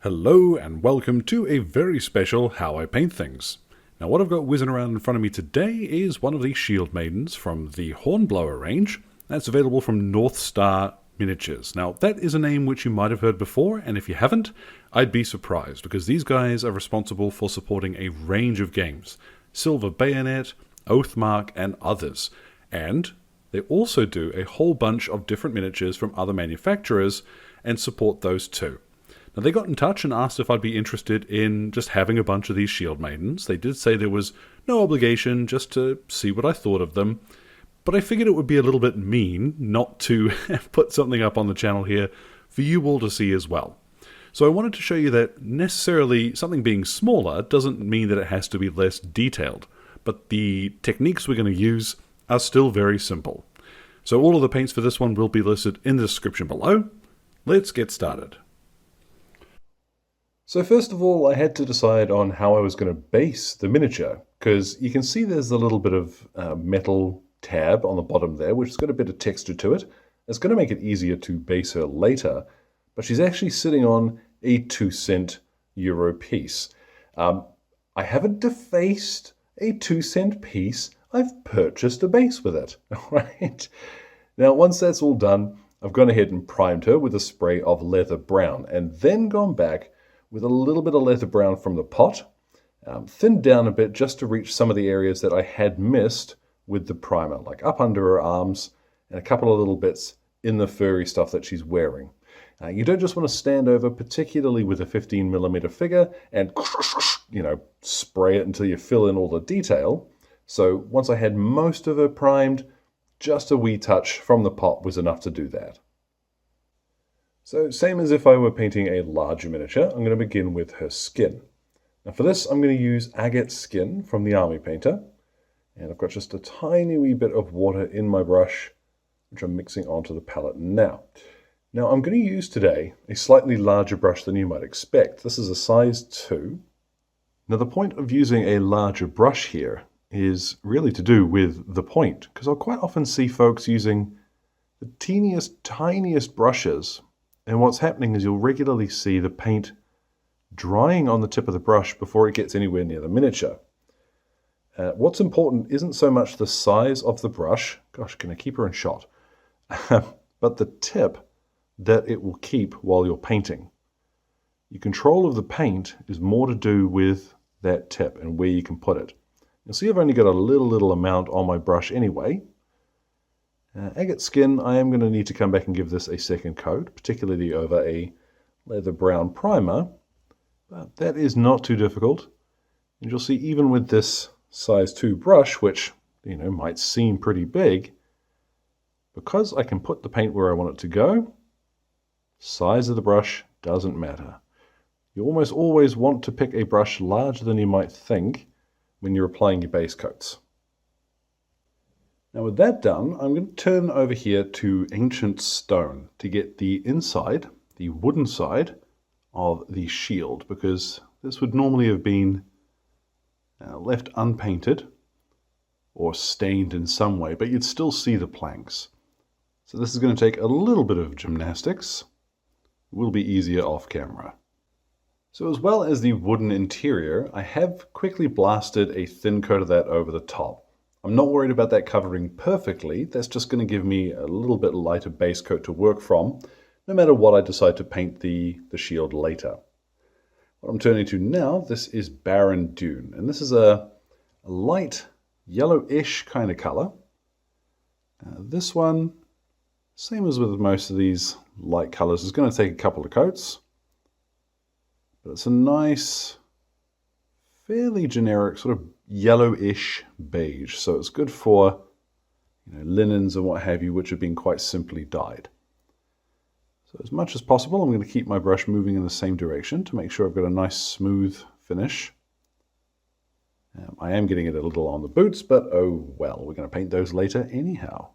Hello and welcome to a very special How I Paint Things. Now what I've got whizzing around in front of me today is one of the Shield Maidens from the Hornblower range. That's available from North Star Miniatures. Now that is a name which you might have heard before, and if you haven't, I'd be surprised because these guys are responsible for supporting a range of games. Silver Bayonet, Oathmark, and others. And they also do a whole bunch of different miniatures from other manufacturers and support those too. Now, they got in touch and asked if I'd be interested in just having a bunch of these Shield Maidens. They did say there was no obligation, just to see what I thought of them. But I figured it would be a little bit mean not to put something up on the channel here for you all to see as well. So I wanted to show you that necessarily something being smaller doesn't mean that it has to be less detailed. But the techniques we're going to use are still very simple. So all of the paints for this one will be listed in the description below. Let's get started. So first of all, I had to decide on how I was going to base the miniature, because you can see there's a little bit of metal tab on the bottom there, which has got a bit of texture to it. It's going to make it easier to base her later, but she's actually sitting on a 2-cent euro piece. I haven't defaced a 2-cent piece, I've purchased a base with it, all right? Now, once that's all done, I've gone ahead and primed her with a spray of leather brown, and then gone back with a little bit of leather brown from the pot, thinned down a bit just to reach some of the areas that I had missed with the primer, like up under her arms and a couple of little bits in the furry stuff that she's wearing. You don't just want to stand over, particularly with a 15mm figure, and spray it until you fill in all the detail. So once I had most of her primed, just a wee touch from the pot was enough to do that. So same as if I were painting a larger miniature, I'm going to begin with her skin. Now for this, I'm going to use Agate skin from the Army Painter. And I've got just a tiny wee bit of water in my brush, which I'm mixing onto the palette now. Now I'm going to use today a slightly larger brush than you might expect. This is a size 2. Now the point of using a larger brush here is really to do with the point, because I'll quite often see folks using the teeniest, tiniest brushes. And what's happening is you'll regularly see the paint drying on the tip of the brush before it gets anywhere near the miniature. What's important isn't so much the size of the brush, gosh, can I keep her in shot, but the tip that it will keep while you're painting. Your control of the paint is more to do with that tip and where you can put it. You'll see I've only got a little amount on my brush anyway. Agate skin, I am going to need to come back and give this a second coat, particularly over a leather brown primer, but that is not too difficult. And you'll see even with this size 2 brush, which might seem pretty big, because I can put the paint where I want it to go, size of the brush doesn't matter. You almost always want to pick a brush larger than you might think when you're applying your base coats. Now with that done, I'm going to turn over here to Ancient Stone to get the inside, the wooden side of the shield, because this would normally have been left unpainted or stained in some way, but you'd still see the planks. So this is going to take a little bit of gymnastics. It will be easier off camera. So as well as the wooden interior, I have quickly blasted a thin coat of that over the top. I'm not worried about that covering perfectly. That's just going to give me a little bit lighter base coat to work from, no matter what I decide to paint the shield later. What I'm turning to now, this is Barren Dune, and this is a light yellowish kind of color. This one, same as with most of these light colors, is going to take a couple of coats, but it's a nice, fairly generic sort of yellowish beige, so it's good for linens and what have you, which have been quite simply dyed. So as much as possible, I'm going to keep my brush moving in the same direction to make sure I've got a nice smooth finish. I am getting it a little on the boots, but oh well, we're going to paint those later anyhow.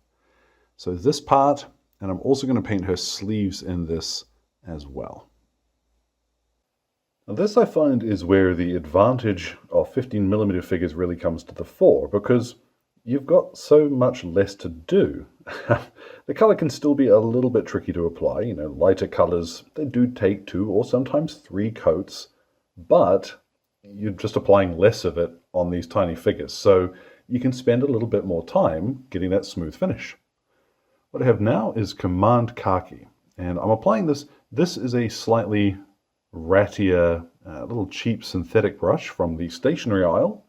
So this part, and I'm also going to paint her sleeves in this as well. Now this I find is where the advantage of 15mm figures really comes to the fore, because you've got so much less to do. The color can still be a little bit tricky to apply. You know, lighter colors, they do take 2 or sometimes 3 coats, but you're just applying less of it on these tiny figures. So you can spend a little bit more time getting that smooth finish. What I have now is Command Khaki, and I'm applying this. This is a slightly rattier, little cheap synthetic brush from the stationery aisle.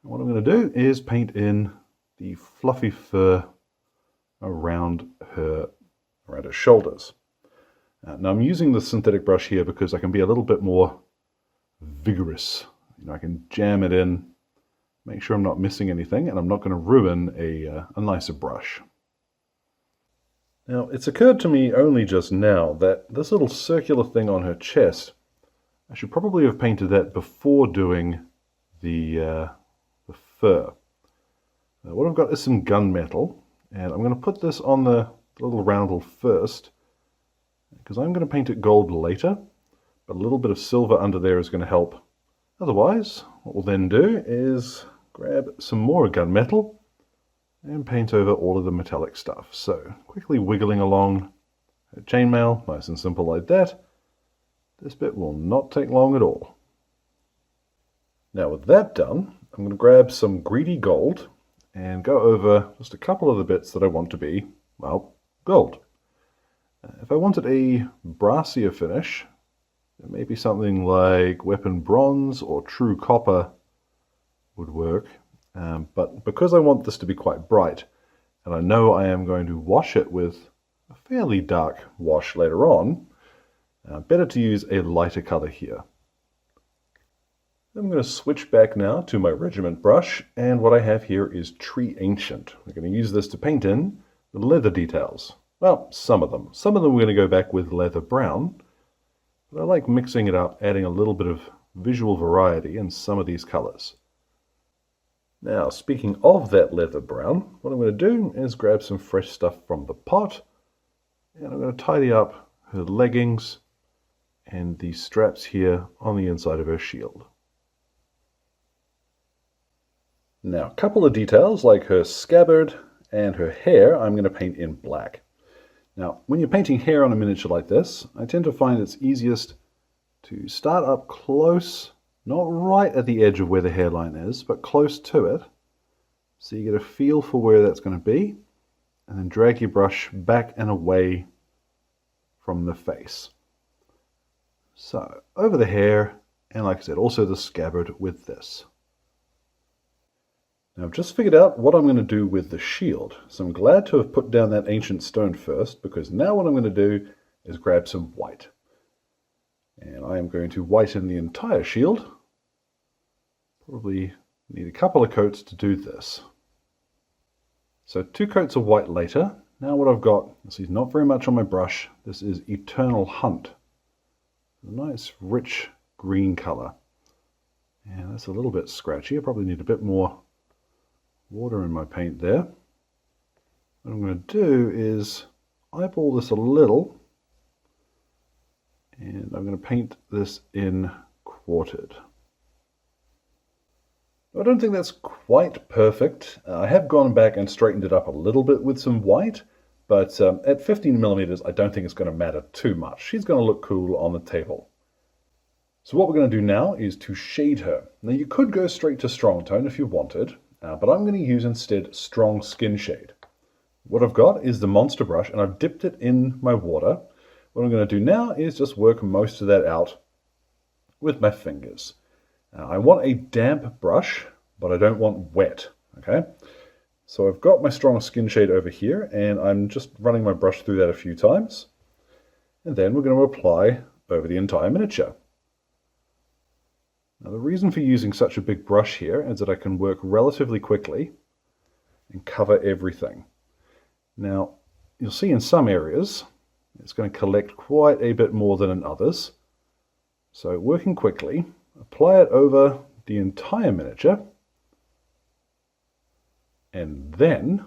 And what I'm going to do is paint in the fluffy fur around her shoulders. Now I'm using the synthetic brush here because I can be a little bit more vigorous. You know, I can jam it in, make sure I'm not missing anything, and I'm not going to ruin a nicer brush. Now, it's occurred to me only just now that this little circular thing on her chest, I should probably have painted that before doing the fur. What I've got is some gunmetal, and I'm going to put this on the little roundel first, because I'm going to paint it gold later, but a little bit of silver under there is going to help. Otherwise, what we'll then do is grab some more gunmetal and paint over all of the metallic stuff. So, quickly wiggling along her chainmail, nice and simple like that. This bit will not take long at all. Now with that done, I'm going to grab some greedy gold and go over just a couple of the bits that I want to be, well, gold. If I wanted a brassier finish, maybe something like weapon bronze or true copper would work. But because I want this to be quite bright, and I know I am going to wash it with a fairly dark wash later on, better to use a lighter color here. I'm going to switch back now to my regiment brush, and what I have here is Tree Ancient. We're going to use this to paint in the leather details. Well, some of them. Some of them we're going to go back with leather brown, but I like mixing it up, adding a little bit of visual variety in some of these colors. Now, speaking of that leather brown, what I'm going to do is grab some fresh stuff from the pot, and I'm going to tidy up her leggings and the straps here on the inside of her shield. Now, a couple of details like her scabbard and her hair, I'm going to paint in black. Now, when you're painting hair on a miniature like this, I tend to find it's easiest to start up close, not right at the edge of where the hairline is, but close to it, so you get a feel for where that's going to be, and then drag your brush back and away from the face. So, over the hair, and like I said, also the scabbard with this. Now, I've just figured out what I'm going to do with the shield, so I'm glad to have put down that ancient stone first, because now what I'm going to do is grab some white. And I am going to whiten the entire shield. Probably need a couple of coats to do this. So 2 coats of white later. Now what I've got, this is not very much on my brush, this is Eternal Hunt. A nice rich green color. And that's a little bit scratchy. I probably need a bit more water in my paint there. What I'm going to do is eyeball this a little, and I'm going to paint this in quartered. I don't think that's quite perfect. I have gone back and straightened it up a little bit with some white, but at 15 millimeters, I don't think it's going to matter too much. She's going to look cool on the table. So what we're going to do now is to shade her. Now you could go straight to strong tone if you wanted, but I'm going to use instead strong skin shade. What I've got is the monster brush, and I've dipped it in my water. What I'm going to do now is just work most of that out with my fingers. I want a damp brush, but I don't want wet, okay? So I've got my strong skin shade over here, and I'm just running my brush through that a few times. And then we're going to apply over the entire miniature. Now the reason for using such a big brush here is that I can work relatively quickly and cover everything. Now, you'll see in some areas, it's going to collect quite a bit more than in others. So working quickly, apply it over the entire miniature, and then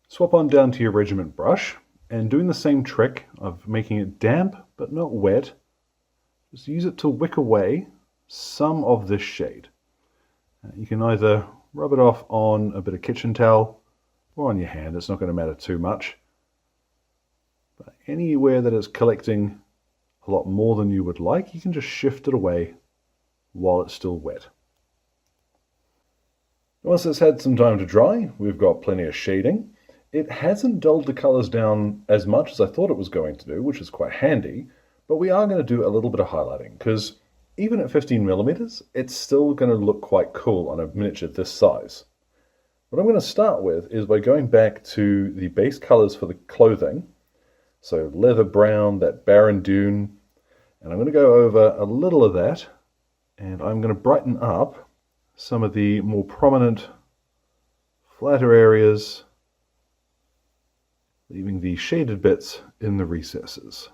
swap on down to your regiment brush, and doing the same trick of making it damp but not wet, just use it to wick away some of this shade. You can either rub it off on a bit of kitchen towel, or on your hand. It's not going to matter too much. But anywhere that it's collecting a lot more than you would like, you can just shift it away while it's still wet. Once it's had some time to dry, we've got plenty of shading. It hasn't dulled the colors down as much as I thought it was going to do, which is quite handy, but we are going to do a little bit of highlighting, because even at 15 millimeters, it's still going to look quite cool on a miniature this size. What I'm going to start with is by going back to the base colors for the clothing, so leather brown, that Barren Dune, and I'm going to go over a little of that, and I'm going to brighten up some of the more prominent, flatter areas, leaving the shaded bits in the recesses.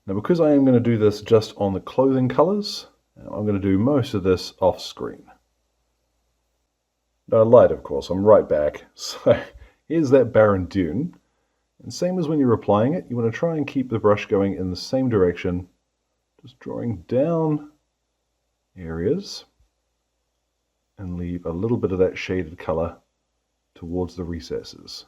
Now, because I am going to do this just on the clothing colors, I'm going to do most of this off screen. Now, light, of course, I'm right back. So here's that Barren Dune. And same as when you're applying it, you want to try and keep the brush going in the same direction, just drawing down areas and leave a little bit of that shaded color towards the recesses.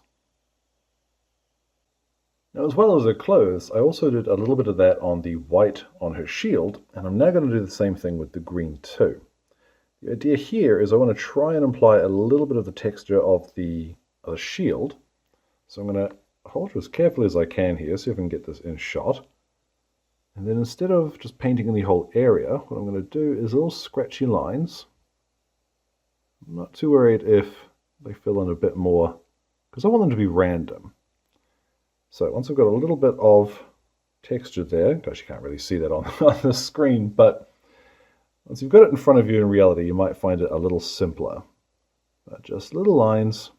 Now, as well as her clothes, I also did a little bit of that on the white on her shield, and I'm now going to do the same thing with the green too. The idea here is I want to try and apply a little bit of the texture of the shield. So I'm going to hold it as carefully as I can here, see if I can get this in shot. And then instead of just painting in the whole area, what I'm going to do is little scratchy lines. I'm not too worried if they fill in a bit more, because I want them to be random. So once I've got a little bit of texture there, gosh, you can't really see that on the screen, but once you've got it in front of you in reality, you might find it a little simpler. But just little lines,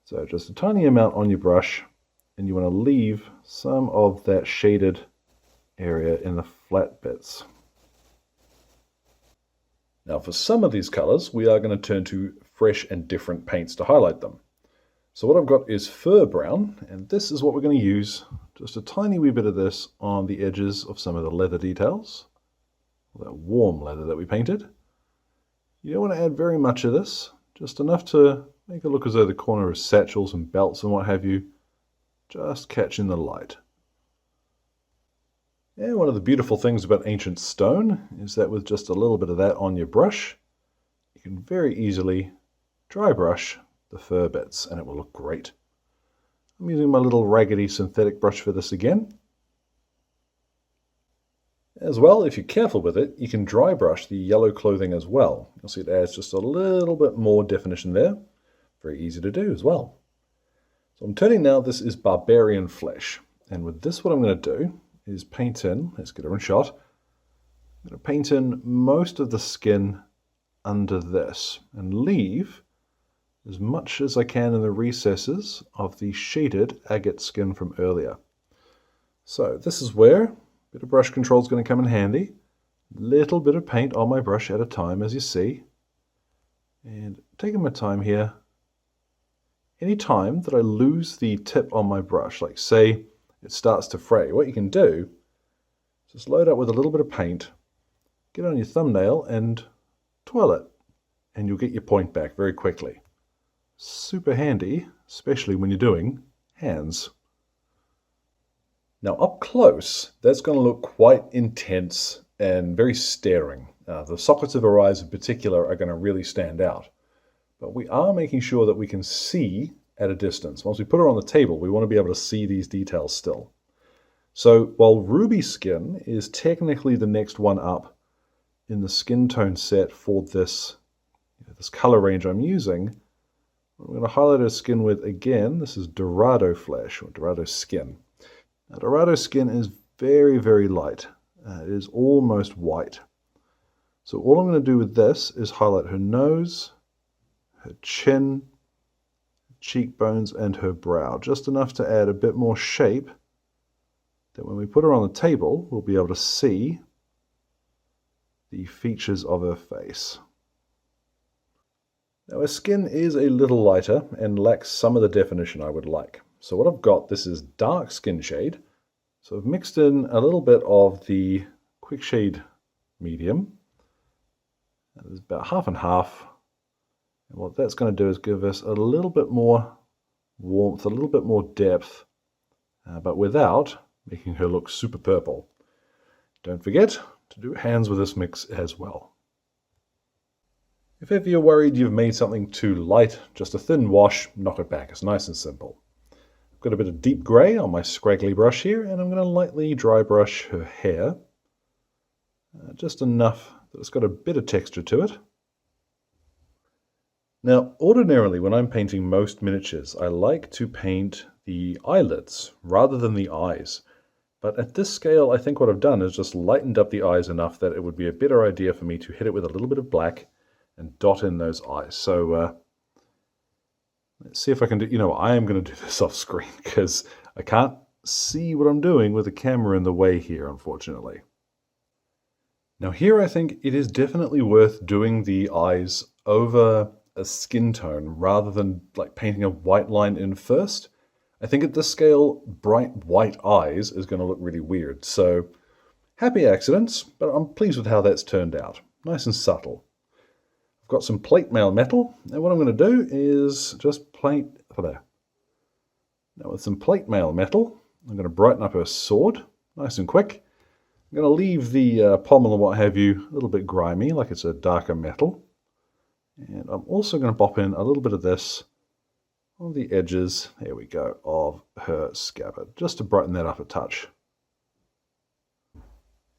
so just a tiny amount on your brush, and you want to leave some of that shaded area in the flat bits. Now, for some of these colors, we are going to turn to fresh and different paints to highlight them. So what I've got is fur brown, and this is what we're going to use. Just a tiny wee bit of this on the edges of some of the leather details, that warm leather that we painted. You don't want to add very much of this, just enough to make it look as though the corner is satchels and belts and what have you, just catching the light. And one of the beautiful things about ancient stone is that with just a little bit of that on your brush, you can very easily dry brush the fur bits and it will look great. I'm using my little raggedy synthetic brush for this again. As well, if you're careful with it, you can dry brush the yellow clothing as well. You'll see it adds just a little bit more definition there. Very easy to do as well. So I'm turning now, this is barbarian flesh. And with this, what I'm going to do is paint in, let's get her in shot. I'm going to paint in most of the skin under this and leave as much as I can in the recesses of the shaded agate skin from earlier. So this is where a bit of brush control is going to come in handy. Little bit of paint on my brush at a time, as you see. And taking my time here. Any time that I lose the tip on my brush, like say it starts to fray, what you can do is just load up with a little bit of paint, get it on your thumbnail and twirl it, and you'll get your point back very quickly. Super handy, especially when you're doing hands. Now up close, that's going to look quite intense and very staring. The sockets of her eyes in particular are going to really stand out. But we are making sure that we can see at a distance. Once we put her on the table, we want to be able to see these details still. So while ruby skin is technically the next one up in the skin tone set for this color range I'm using, I'm going to highlight her skin with, again, this is Dorado flesh, or Dorado skin. Now, Dorado skin is very, very light. It is almost white. So all I'm going to do with this is highlight her nose, her chin, cheekbones, and her brow. Just enough to add a bit more shape that when we put her on the table, we'll be able to see the features of her face. Now, her skin is a little lighter and lacks some of the definition I would like. So what I've got, this is dark skin shade. So I've mixed in a little bit of the quick shade medium. There's about half and half. And what that's going to do is give us a little bit more warmth, a little bit more depth, but without making her look super purple. Don't forget to do hands with this mix as well. If ever you're worried you've made something too light, just a thin wash, knock it back. It's nice and simple. I've got a bit of deep grey on my scraggly brush here, and I'm going to lightly dry brush her hair. Just enough that it's got a bit of texture to it. Now, ordinarily when I'm painting most miniatures, I like to paint the eyelids rather than the eyes. But at this scale, I think what I've done is just lightened up the eyes enough that it would be a better idea for me to hit it with a little bit of black and dot in those eyes. So let's see if I can do, I am going to do this off screen because I can't see what I'm doing with the camera in the way here, unfortunately. Now here I think it is definitely worth doing the eyes over a skin tone rather than like painting a white line in first. I think at this scale, bright white eyes is going to look really weird. So happy accidents, but I'm pleased with how that's turned out. Nice and subtle. I've got some plate mail metal, and what I'm going to do is just paint there. Now with some plate mail metal, I'm going to brighten up her sword, nice and quick. I'm going to leave the pommel and what have you a little bit grimy, like it's a darker metal. And I'm also going to pop in a little bit of this on the edges, there we go, of her scabbard, just to brighten that up a touch.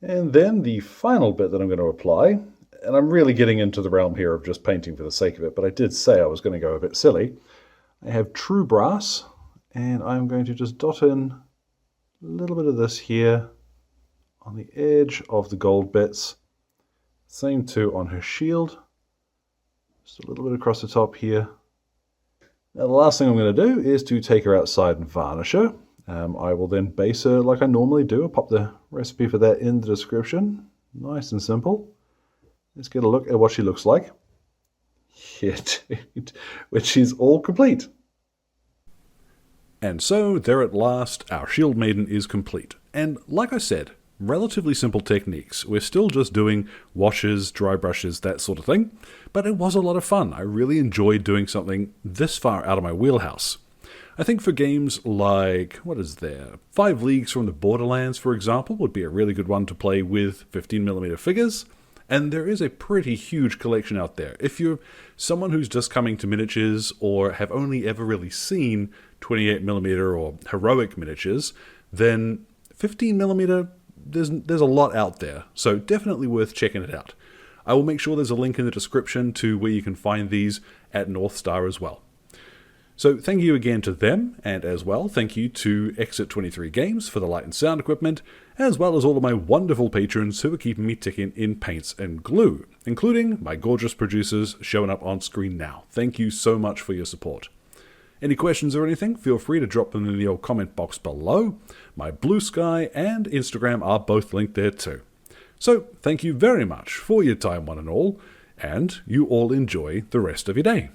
And then the final bit that I'm going to apply, and I'm really getting into the realm here of just painting for the sake of it, but I did say I was going to go a bit silly. I have true brass, and I'm going to just dot in a little bit of this here on the edge of the gold bits. Same too on her shield. Just a little bit across the top here. Now the last thing I'm going to do is to take her outside and varnish her. I will then base her like I normally do. I'll pop the recipe for that in the description. Nice and simple. Let's get a look at what she looks like. Yeah, which is all complete. And so, there at last, our Shield Maiden is complete. And like I said, relatively simple techniques. We're still just doing washes, dry brushes, that sort of thing. But it was a lot of fun. I really enjoyed doing something this far out of my wheelhouse. I think for games like, 5 Leagues from the Borderlands, for example, would be a really good one to play with 15mm figures. And there is a pretty huge collection out there. If you're someone who's just coming to miniatures or have only ever really seen 28mm or heroic miniatures, then 15mm, there's a lot out there. So definitely worth checking it out. I will make sure there's a link in the description to where you can find these at North Star as well. So thank you again to them, and as well thank you to Exit 23 Games for the light and sound equipment, as well as all of my wonderful patrons who are keeping me ticking in paints and glue, including my gorgeous producers showing up on screen now. Thank you so much for your support. Any questions or anything, feel free to drop them in the old comment box below. My Blue Sky and Instagram are both linked there too. So thank you very much for your time one and all, and you all enjoy the rest of your day.